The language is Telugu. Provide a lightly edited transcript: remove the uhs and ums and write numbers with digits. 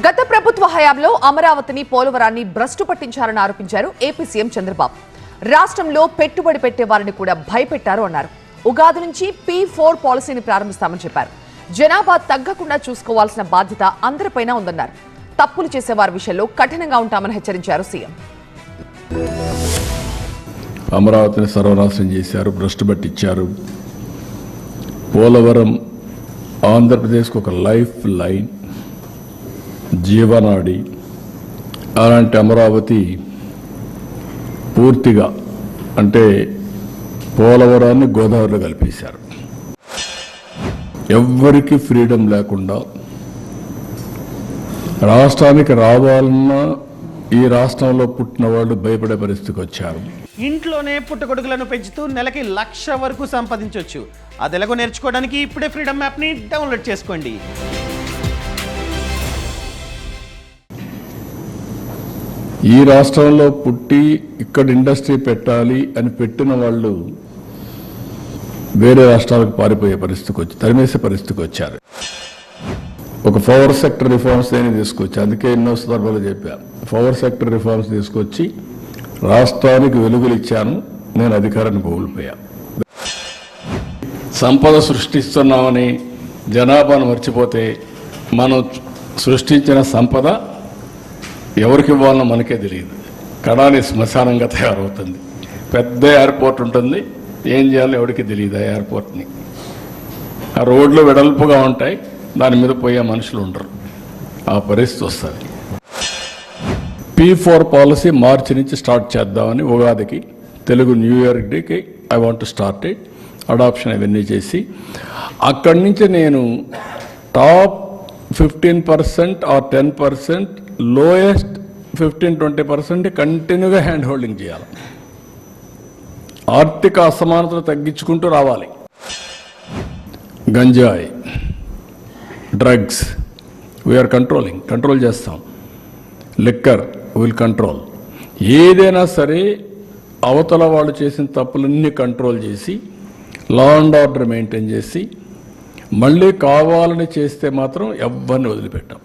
గత ప్రభుత్వ హయాంలో అమరావతిని పోలవరాన్ని భ్రష్టు పట్టించారని ఆరోపించారు ఏపీ సీఎం చంద్రబాబు. రాష్ట్రంలో పెట్టుబడి పెట్టే వారిని కూడా భయపెట్టారు అన్నారు. ఉగాది నుంచి P4 పాలసీని ప్రారంభిస్తామని చెప్పారు. జనాభా తగ్గకుండా చూసుకోవాల్సిన బాధ్యత అందరిపైన ఉందన్నారు. తప్పులు చేసే వారి విషయంలో కఠినంగా ఉంటామని హెచ్చరించారు సీఎం. అమరావతిని సర్వనాశనం చేశారు, భ్రష్టు పట్టించారు. పోలవరం ఆంధ్రప్రదేశ్కు ఒక లైఫ్ లైన్, జీవనాడి. అలాంటి అమరావతి పూర్తిగా అంటే పోలవరాన్ని గోదావరిలో కలిపేశారు. ఎవ్వరికి ఫ్రీడమ్ లేకుండా రాష్ట్రానికి రావాలన్నా ఈ రాష్ట్రంలో పుట్టిన వాళ్ళు భయపడే పరిస్థితికి వచ్చారు. ఇంట్లోనే పుట్టగొడుగులను పెంచుతూ నెలకి 1,00,000 వరకు సంపాదించవచ్చు. అది ఎలాగో నేర్చుకోవడానికి ఇప్పుడే ఫ్రీడమ్ యాప్ని డౌన్లోడ్ చేసుకోండి. ఈ రాష్ట్రంలో పుట్టి ఇక్కడ ఇండస్ట్రీ పెట్టాలి అని పెట్టిన వాళ్ళు వేరే రాష్ట్రాలకు పారిపోయే పరిస్థితికి వచ్చి తరిమేసే పరిస్థితికి వచ్చారు. ఒక పవర్ సెక్టర్ రిఫార్మ్స్ తీసుకొచ్చి, అందుకే ఎన్నో సందర్భాలు చెప్పాను, పవర్ సెక్టర్ రిఫార్మ్స్ తీసుకొచ్చి రాష్ట్రానికి వెలుగులు ఇచ్చాను. నేను అధికారాన్ని కోల్పోయాను. సంపద సృష్టిస్తున్నామని జనాభాను మర్చిపోతే మనం సృష్టించిన సంపద ఎవరికి ఇవ్వాలనో మనకే తెలియదు. కడాని శ్మశానంగా తయారవుతుంది. పెద్ద ఎయిర్పోర్ట్ ఉంటుంది, ఏం చేయాలో ఎవరికి తెలియదు. ఆ ఎయిర్పోర్ట్ని ఆ రోడ్లు వెడల్పుగా ఉంటాయి, దాని మీద పోయే మనుషులు ఉండరు. ఆ పరిస్థితి వస్తుంది. P4 పాలసీ మార్చి నుంచి స్టార్ట్ చేద్దామని, ఉగాదికి తెలుగు న్యూ ఇయర్ డేకి I want to start it. Adoption అవన్నీ చేసి అక్కడి నుంచి నేను టాప్ 15% ఆర్ 10%, లోయెస్ట్ 15-20% కంటిన్యూగా హ్యాండ్ హోల్డింగ్ చేయాలి. ఆర్థిక అసమానతలు తగ్గించుకుంటూ రావాలి. గంజాయి, డ్రగ్స్ వీఆర్ కంట్రోల్ చేస్తాం. Liquor will control. ఏదైనా సరే అవతల వాళ్ళు చేసిన తప్పులన్నీ కంట్రోల్ చేసి లా అండ్ ఆర్డర్ మెయింటైన్ చేసి, మళ్ళీ కావాలని చేస్తే మాత్రం ఎవ్వరిని వదిలిపెట్టాం.